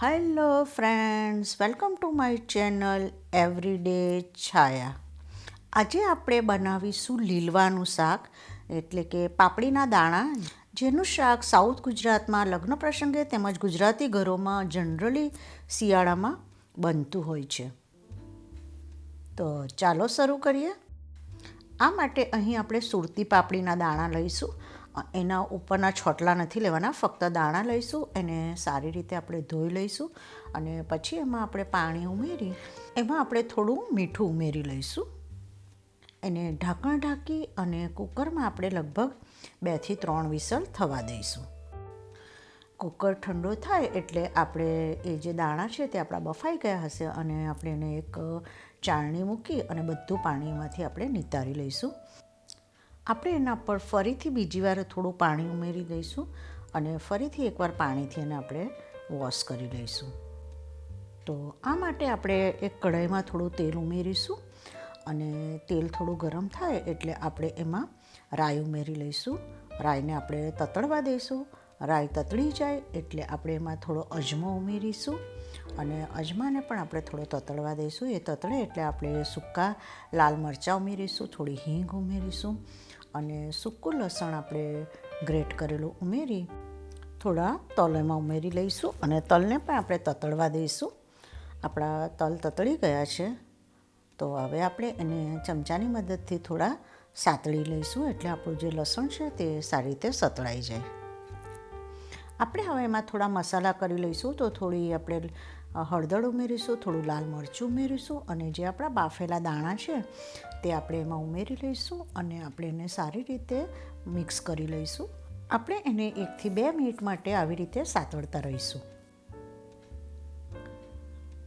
Hello friends, welcome to my channel everyday Chhaya. આજે આપણે બનાવીશું લીલવાનું શાક, એટલે કે પાપડીના દાણા, જેનું શાક સાઉથ ગુજરાતમાં લગ્ન પ્રસંગે તેમજ ગુજરાતી ઘરોમાં જનરલી શિયાળામાં બનતું હોય છે. તો ચાલો શરૂ કરીએ. આ માટે અહીં આપણે સુરતી પાપડીના દાણા લઈશું. એના ઉપરના છોટલા નથી લેવાના, ફક્ત દાણા લઈશું. એને સારી રીતે આપણે ધોઈ લઈશું અને પછી એમાં આપણે પાણી ઉમેરી એમાં આપણે થોડું મીઠું ઉમેરી લઈશું. એને ઢાંકણ ઢાંકી અને કુકરમાં આપણે લગભગ 2 થી 3 વિસલ થવા દઈશું. કુકર ઠંડો થાય એટલે આપણે એ જે દાણા છે તે આપણા બફાઈ ગયા હશે અને આપણે એને એક ચાળણી મૂકી અને બધું પાણીમાંથી આપણે નિતારી લઈશું. આપણે એના પર ફરીથી બીજી વાર થોડું પાણી ઉમેરી દઈશું અને ફરીથી એકવાર પાણીથી એને આપણે વોશ કરી લઈશું. તો આ માટે આપણે એક કઢાઈમાં થોડું તેલ ઉમેરીશું અને તેલ થોડું ગરમ થાય એટલે આપણે એમાં રાઈ ઉમેરી લઈશું. રાઈને આપણે તતડવા દઈશું. રાઈ તતડી જાય એટલે આપણે એમાં થોડો અજમો ઉમેરીશું અને અજમાને પણ આપણે થોડો તતડવા દઈશું. એ તતડે એટલે આપણે સૂકા લાલ મરચાં ઉમેરીશું, થોડી હિંગ ઉમેરીશું અને સૂકું લસણ આપણે ગ્રેટ કરેલું ઉમેરી થોડા તલ એમાં ઉમેરી લઈશું અને તલને પણ આપણે તતડવા દઈશું. આપણા તલ તતડી ગયા છે તો હવે આપણે એને ચમચાની મદદથી થોડા સાતળી લઈશું એટલે આપણું જે લસણ છે તે સારી રીતે સતળાઈ જાય. આપણે હવે એમાં થોડા મસાલા કરી લઈશું. તો થોડી આપણે હળદર ઉમેરીશું, થોડું લાલ મરચું ઉમેરીશું અને જે આપણા બાફેલા દાણા છે તે આપણે એમાં ઉમેરી લઈશું અને આપણે એને સારી રીતે મિક્સ કરી લઈશું. આપણે એને 1 થી 2 મિનિટ માટે આવી રીતે સાતળતા રહીશું.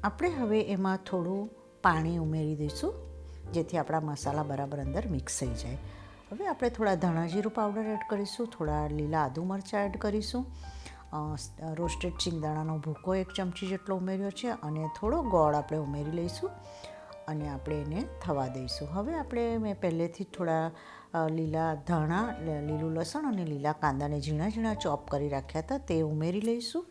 આપણે હવે એમાં થોડું પાણી ઉમેરી દઈશું જેથી આપણા મસાલા બરાબર અંદર મિક્સ થઈ જાય. હવે આપણે થોડા ધાણા જીરું પાવડર એડ કરીશું, થોડા લીલા આદુ મરચાં એડ કરીશું, રોસ્ટેડ શિંગદાણાનો ભૂકો 1 ચમચી જેટલો ઉમેર્યો છે અને થોડો ગોળ આપણે ઉમેરી લઈશું અને આપણે એને થવા દઈશું. હવે મેં પહેલેથી જ થોડા લીલા ધાણા, લીલું લસણ અને લીલા કાંદાને ઝીણા ઝીણા ચોપ કરી રાખ્યા હતા તે ઉમેરી લઈશું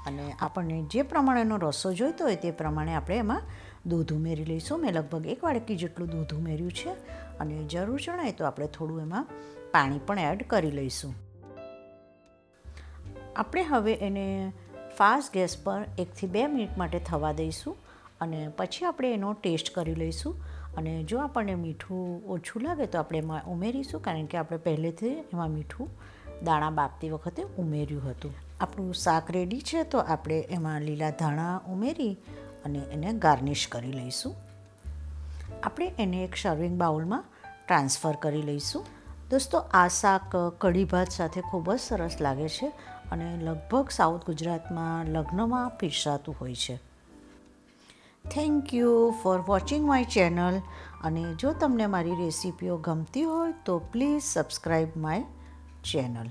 અને આપણને જે પ્રમાણેનો રસો જોઈતો હોય તે પ્રમાણે આપણે એમાં દૂધ ઉમેરી લઈશું. મેં લગભગ 1 વાડકી જેટલું દૂધ ઉમેર્યું છે અને જરૂર જણાય તો આપણે થોડું એમાં પાણી પણ એડ કરી લઈશું. આપણે હવે એને ફાસ્ટ ગેસ પર 1 થી 2 મિનિટ માટે થવા દઈશું અને પછી આપણે એનો ટેસ્ટ કરી લઈશું અને જો આપણને મીઠું ઓછું લાગે તો આપણે એમાં ઉમેરીશું, કારણ કે આપણે પહેલેથી એમાં મીઠું દાણા બાફતી વખતે ઉમેર્યું હતું. આપણું શાક રેડી છે તો આપણે એમાં લીલા ધાણા ઉમેરી અને એને ગાર્નિશ કરી લઈશું. આપણે એને એક સર્વિંગ બાઉલમાં ટ્રાન્સફર કરી લઈશું. દોસ્તો, આ શાક કઢી ભાત સાથે ખૂબ જ સરસ લાગે છે અને લગભગ સાઉથ ગુજરાતમાં લગ્નમાં પીરસાતું હોય છે. Thank you for watching my channel અને જો તમને મારી રેસિપીઓ ગમતી હોય તો પ્લીઝ સબસ્ક્રાઈબ માય ચેનલ.